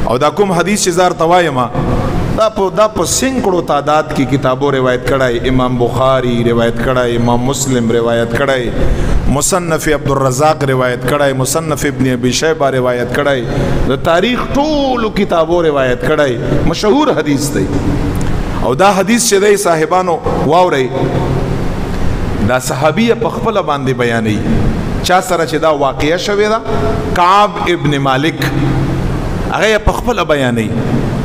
او دا کوم حدیث چې زار توایم دا په سینکړو تعداد کې کتابو روایت کړای. امام بخاری روایت کړای، امام مسلم روایت کړای، مصنف عبدالرزاق روایت کړای، مصنف ابن ابي شيبه روایت کړای، د تاریخ ټولو کتابو روایت کړای. مشهور حدیث دی. او دا حدیث چې دی صاحبانو واورئ، دا صحابیه په خپل باندې بیانوي چا سره چې دا واقعه شوې ده. کعب ابن مالک هغه په خپل بیانوي.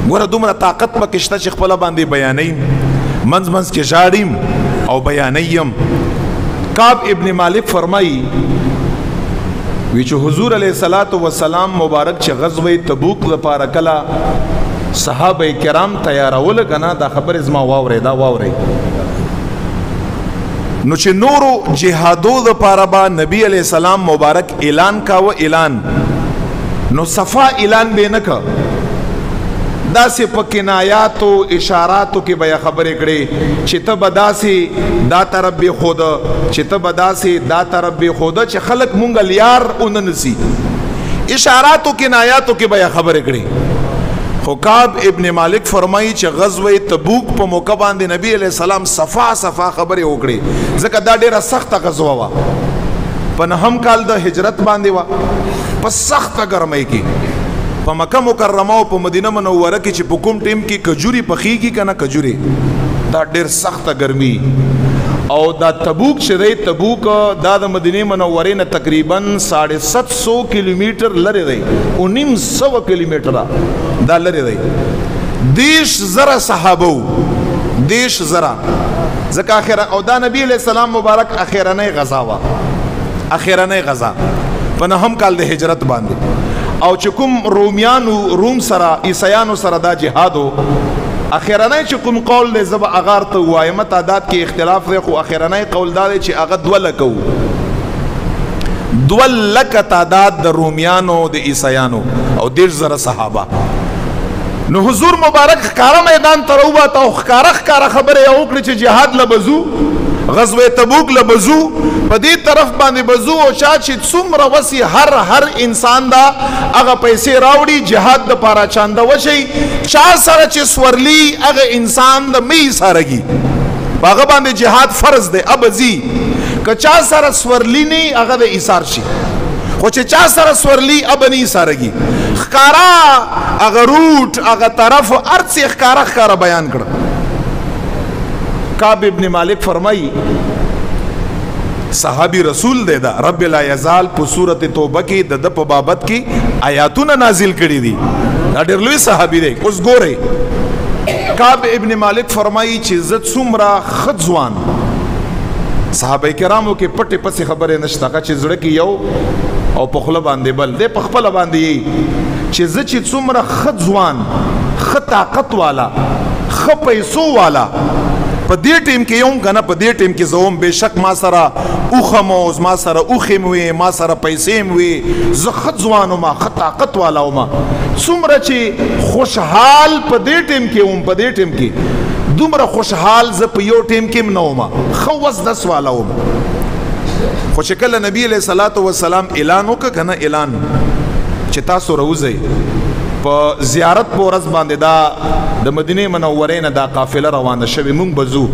ګوره دومره طاقت پکې شته چې خپل باندې بیانوي، منځ منځ کې ژاړم او بیانویم. کعب ابن مالک فرمایي وی چې حضور علیه الصلاۃ والسلام مبارک چې غزوه تبوک لپاره کله صحابه کرام تیارول کنه، دا خبر زما واوري دا واوري. نو چې نورو جهادو لپاره با نبی علیہ السلام مبارک اعلان کاوه، اعلان نو صفا اعلان به نه کا، دا سه په کنایاتو اشاراتو کې بیا خبرې کړي چې ته بداسي دا طرف به خود، چې ته بداسي دا طرف به خود، چې خلق مونږ لیار اوننسي. اشاراتو کنایاتو کې بیا خبرې کړي. خو کعب ابن مالک فرمایي چې غزوه تبوک په موقع باندې نبی علیہ السلام صفا خبرې وکړي، ځکه دا ډیره سخته غزوه وا. په نهم کال د هجرت باندې وا، په سخته ګرمۍ کې په مکه مکرمه او په مدینه منوره کې چې په کوم ټیم کې کجوري پخېږي کنه، کجوري دا ډیر سخته ګرمي. او دا تبوک چې دی، تبوک دا د مدینه منورې نه تقریبا 750 کیلومیټر لري دی، 1900 کیلومیټر دا لري دی. 10,000 صحابه، 10,000 ځکه اخر. او دا نبی علیہ السلام مبارک اخیرنۍ غزا وا، اخیرنۍ غزا په نهم کال د هجرت باندې. او چې کوم رومیانو روم سره عیسایانو سره دا جهادو، اخیرنۍ چې کوم قول دی زب اغار ته وایم، تعداد کې اختلاف دی، خو اخیرنۍ قول دا دی چې هغه 2 لکه 2 لکه تعداد د رومیانو د عیسایانو او 10,000 صحابه. نو حضور مبارک ښکارا میدان ته راووت او ښکارا خبره یې وکړه چې جهاد لبزو، غزوه تبوک لبزو، په دې طرف باندې بزو او شا چې څومره وسی هر انسان دا هغه پیسې راوړي جهاد د پاره چانده وشي. چا سره چې سورلی هغه انسان د می سارهږي، هغه باندې جهاد فرض دی ابزي. که چا سره سورلی نه هغه د ایثار شي، خو چې چا سره سورلی ابني سارهږي. ښکارا هغه روټ هغه طرف ارڅ ښکارا بیان کړ. کعب ابن مالک فرمائی صحابی رسول دے دا رب لا یزال په سورت توبه کې د په بابت کې آیاتونه نازل کړي دي. دا ډېر لوی صحابي دی. اوس ګوره کعب ابن مالک فرمایي چې زت څومره ښه ځوان صحابه کرامو کې پټې پسې خبرې نشته، چې زړه کې یو او په خوله باندې بل دی، په خپله باندې چې زه چې څومره ښه ځوان، ښه طاقت والا، ښه پیسو والا په دې ټیم کې یم کنه، په دې ټیم کې زوم بهشک ما سره اوخم او ما سره اوخم وي، ما سره پیسې وي، زه ښه ځوان وم، ښه طاقت والا وم. څومره چې خوشحال په دې ټیم کې وم، په دې ټیم کې دومره خوشحال زه په یو ټیم کې هم نه وم، ښه وزدس والا وم. خو چې کله نبی علیہ الصلوۃ والسلام اعلان وکړ کنه، اعلان چې تاسو راوځئ په زیارت په ورځ باندې دا د مدینه منورې نه دا قافله روانه شوې، مونږ بزو.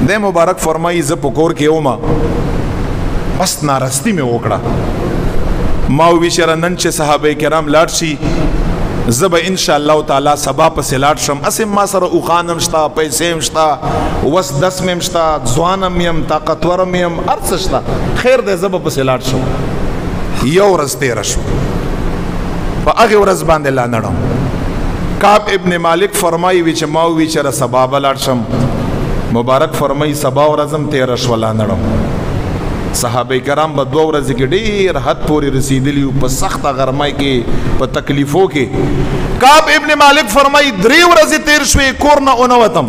د مبارک فرمایي زه په کور کې وم، بس نارستی مې وکړه. ما وی چې نن چې صحابه کرام لاړ شي زه به ان شاء الله تعالی سبا پسې لاړ شم. اسې ما سره اوښان هم شته، پیسې هم شته، وس دس مې هم شته، ځوان هم یم، طاقتور هم یم، هر څه شته، خیر دی زه به پسې لاړ شم. یو ورځ تېره شو، په هغې ورځ باندې لا نړم. کعب ابن مالک فرمایي وی چې ما وی چې سبا به لاړ شم. مبارک فرمایي سبا ورځ هم تېره شوه لا نړم. صحابه کرام به 2 ورځې کې ډېر حد پورې رسېدلي وو، په سخته غرمۍ کې، په تکلیفو کې. کعب ابن مالک فرمایي 3 ورځې تېر شوې، کور نه ونوتم.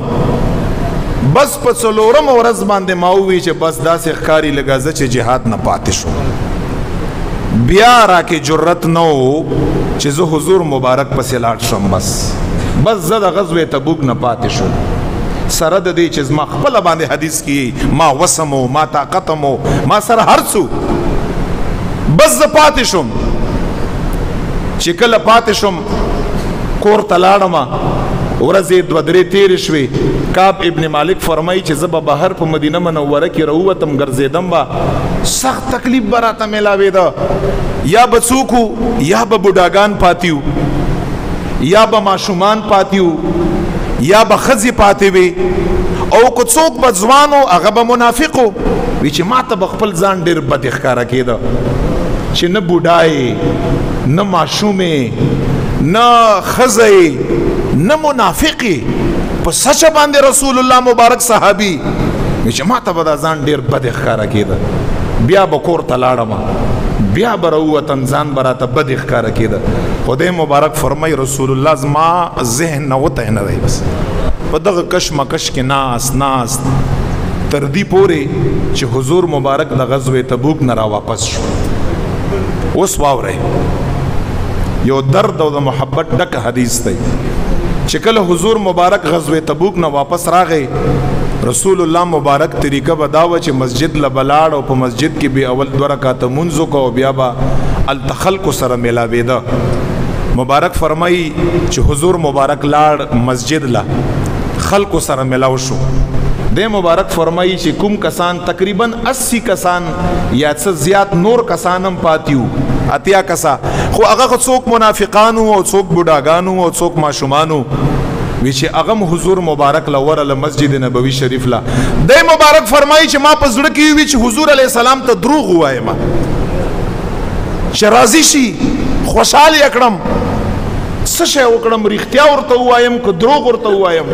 بس په 4مه ورځ باندې ما ووی چې بس داسې ښکاري لږه زه چې جهاد نه پاتې شوم. بیا راکې جرت نه و چې زه حضور مبارک پسې لاړ شم. بس زه د غزوې تبوک نه پاتې شوم. سره د دې چې زما خپله باندې حدیث کې ما وسم و ما طاقتم و ما سره هر څه، بس زه پاتې شم. چې کله پاتې شم کور ته لاړم ورځې دوه درې تېرې شوې. کعب ابن مالک فرمایي چې زه به بهر په مدینه منوره کې راووتم ګرځېدم به سخت تکلیف به راته میلاوېده. یا به څوک وو یا به بوډاګان پاتې وو یا به ماشومان پاتې وو یا به ښځې پاتې وې او که څوک به ځوان و هغه به منافق و. وی چې ما ته به خپل ځان ډېر بد ښکاره کېده چې نه بوډا نه ماشوم نه ښځه نه منافقی په سچ باندې رسول الله مبارک صحابي چې ما ته به دا ځان ډېر بد ښکاره کېده. بیا به کور ته لاړم بیا به راووتم ځان به راته بد ښکاره کېده. خدای مبارک فرمای رسول الله زما ذهن نه وتی نه دی بس په دغه کشمکش کې ناست تر دې پورې چې حضور مبارک د غزوه تبوک نه را واپس شو. اوس واورئ یو درد او د محبت ډک حدیث دی چې کله حضور مبارک غزوه تبوک نه واپس راغی رسول الله مبارک طریقه بداوه چې مسجد لبلاړ او په مسجد کې به اول 2 رکعات منځ کو او بیا به التخلق سره ملاوېده. مبارک فرمایي چې حضور مبارک لاړ مسجد لا خلق سره ملاو شو. د مبارک فرمایي چې کوم کسان تقریبا 80 کسان یا څه زیات نور کسانم پاتیو اتیا کسا خو هغه څوک منافقانو او څوک بوډاګانو او څوک ماشومانو وی چې هغه حضور مبارک لور له مسجد نبوي شریف لا د مبارک فرمایي چې ما په زړه کې وی چې حضور علی السلام ته دروغ وایم چې راضي شي خوشاله کړم څه شی وکړم رښتیا ورته وایم که دروغ ورته وایم.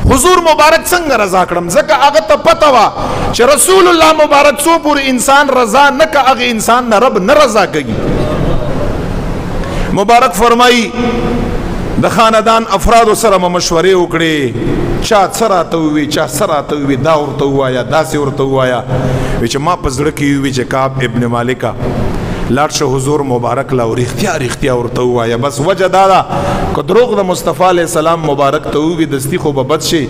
حضور مبارک څنګه رضا کړم ځکه هغه ته پته وه چې رسول الله مبارک څو پورې انسان رضا نه که هغه انسان نه رب نه رضا کوي. مبارک فرمایي د خاندان افرادو سره مشورې وکړې چا څه راته ووي چا څه راته ووي دا ورته ووایه داسې ورته ووایه. وی چې ما په زړه کې وي چې کعب ابن مالکه لاړ شه حضور مبارک لا رښتیا ورته ووایه. بس وجه دا ده که دروغ د مصطفی علیه السلام مبارک ته ووي دستي خو به بد شي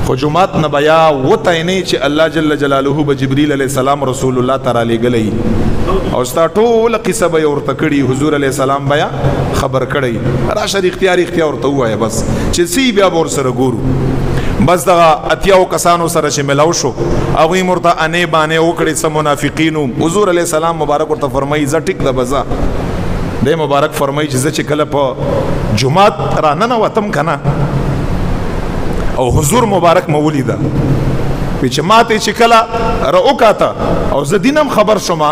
خو جمعات نه به یا وتاینې چې الله جل جلاله به جبریل علیه السلام رسول الله ته رالیږلی او ستا ټوله قصه به یې ورته کړي حضور علیه السلام به یا خبر کړی راشه رښتیا ورته ووایه بس چې څه بیا به ورسره ګورو. بس دغه اتیاو کسانو سره چې ملاو شو هغوی ورته انې بانې وکړې څه منافقینو. حضور علیه السلام مبارک ورته فرمایي زه ټیک ده به ځه. دی مبارک فرمایي چې زه چې کله په جومات را ننوتم که نه او حضور مبارک مې ولیده وی چې ما ته چې کله را وکاته او زه دینم خبر شوم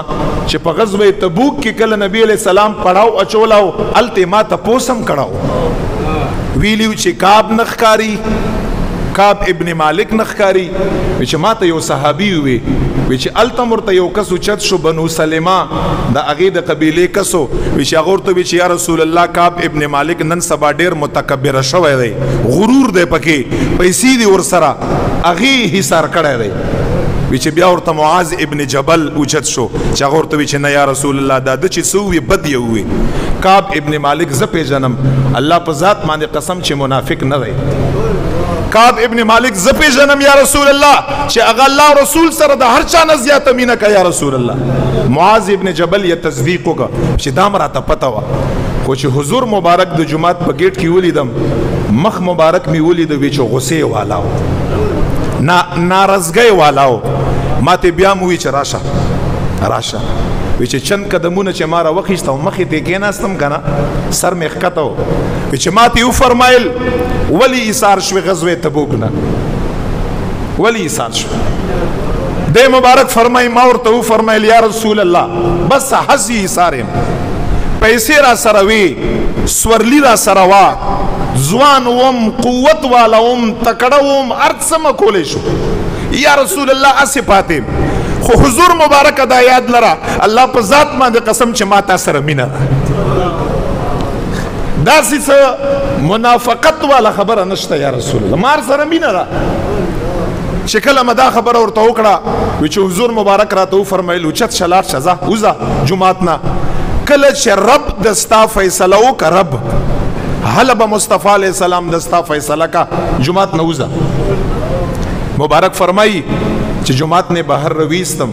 چې په غزوه تبوک کې کله نبی علیه السلام پړاو اچولاو هلته ما تپوس هم کړاو ویلیو چې کعب نه ښکاري کعب ابن مالک نه ښکاري. وی چې ما ته یو صحابي وی چې هلته ورته یو کس اوچت شو بنو سلمه د هغې د قبیلې کسو وی چې هغه ورته وی چې یا رسول الله کعب ابن مالک نن سبا ډېر متکبره شوی دی غرور دی پکې پیسې دي ورسره هغې حصار کړی دی. وی چې بیا ورته معاذ ابن جبل اوچت شو چې هغه ورته وی چې نه یا رسول الله دا د چې څه ووي بد یې ووي. کعب ابن مالک زه پیژنم الله په ذات باندې قسم چې منافق نه دی. کعب ابن مالک زه پیژنم یا رسول الله چې هغه الله رسول سره د هر چا نه زیاته مینه کوي یا رسول الله. معاذ ابن جبل یې تصدیق وکړه چې دا م راته پته وه خو چې حضور مبارک د جومات په گیټ کې ولیدم مخ مبارک مې ولید وی چې غصې والا و ناراضګۍ والا و. ما ته بیا م وی چې راشه وی چې چند قدمونه چې ما راوخیسته او مخې ته کېناستم که نه سر مې ښکته و. وی چې ما ته یې وفرمایل ولی ایثار شوې غزوه تبوک نه ولی ایثار شوې. دی مبارک فرمایي ما ورته وفرمایل یا رسول الله بس هسې ایثار یم پیسې را سره وي سورلي را سره وه ځوان وم قوت والا وم تکړه وم هر څه مه کولی شو یا رسول الله هسې پاتې خو حضور مبارک دا یاد لره الله په ذات باندې قسم چې ما تا سره مینه ده. داسې څه منافقت والا خبره نشته یا رسول الله مار سره مینه ده. چې کله مې دا خبره ورته وکړه وی چې حضور مبارک راته وفرمیل اوچت شه لاړ شه ځه وځه جومات نه کله چې رب د ستا فیصله وکړه رب هله به مصطفی علیه السلام د ستا فیصله کا جومات نه وځه. مبارک فرمایي چې جومات نه بهر رویستم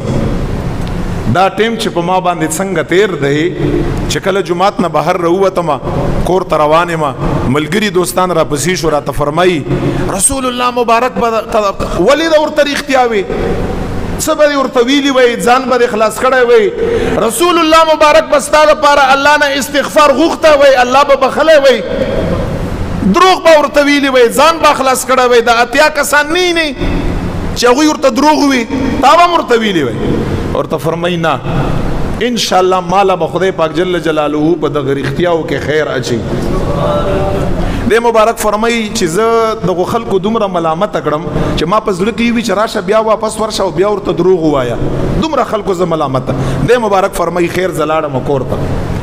دا ټیم چې په ما باندې څنګه تیر دی چې کله جمعات نه بهر راووتم کور ته روان یم ملګري دوستان را پسې شو راته فرمایي رسول الله مبارک ولې د ورته رښتیا وي څه به ورته ویلي وی ځان به خلاص کړی وی رسول الله مبارک به ستا دپاره الله نه استغفار غوښته وی الله به بخلی وی دروغ به ورته ویلي وی ځان به خلاص کړی وی د اتیا کسان نه چې هغوی ورته دروغ وي تا به ورته ویلي وی ورته فرمایي نه ان شاء الله مالا به خدای پاک جل جلاله په دغه رښتیاو کې خیر اچي د مبارک فرمایي چې زه دغه خلکو دومره ملامت کړم چې ما په زړه کې وي چې راشه بیا واپس ورشه او بیا ورته دروغ ووایا دومره خلکو زه ملامت د مبارک فرمایي خیر زلاړم کور ته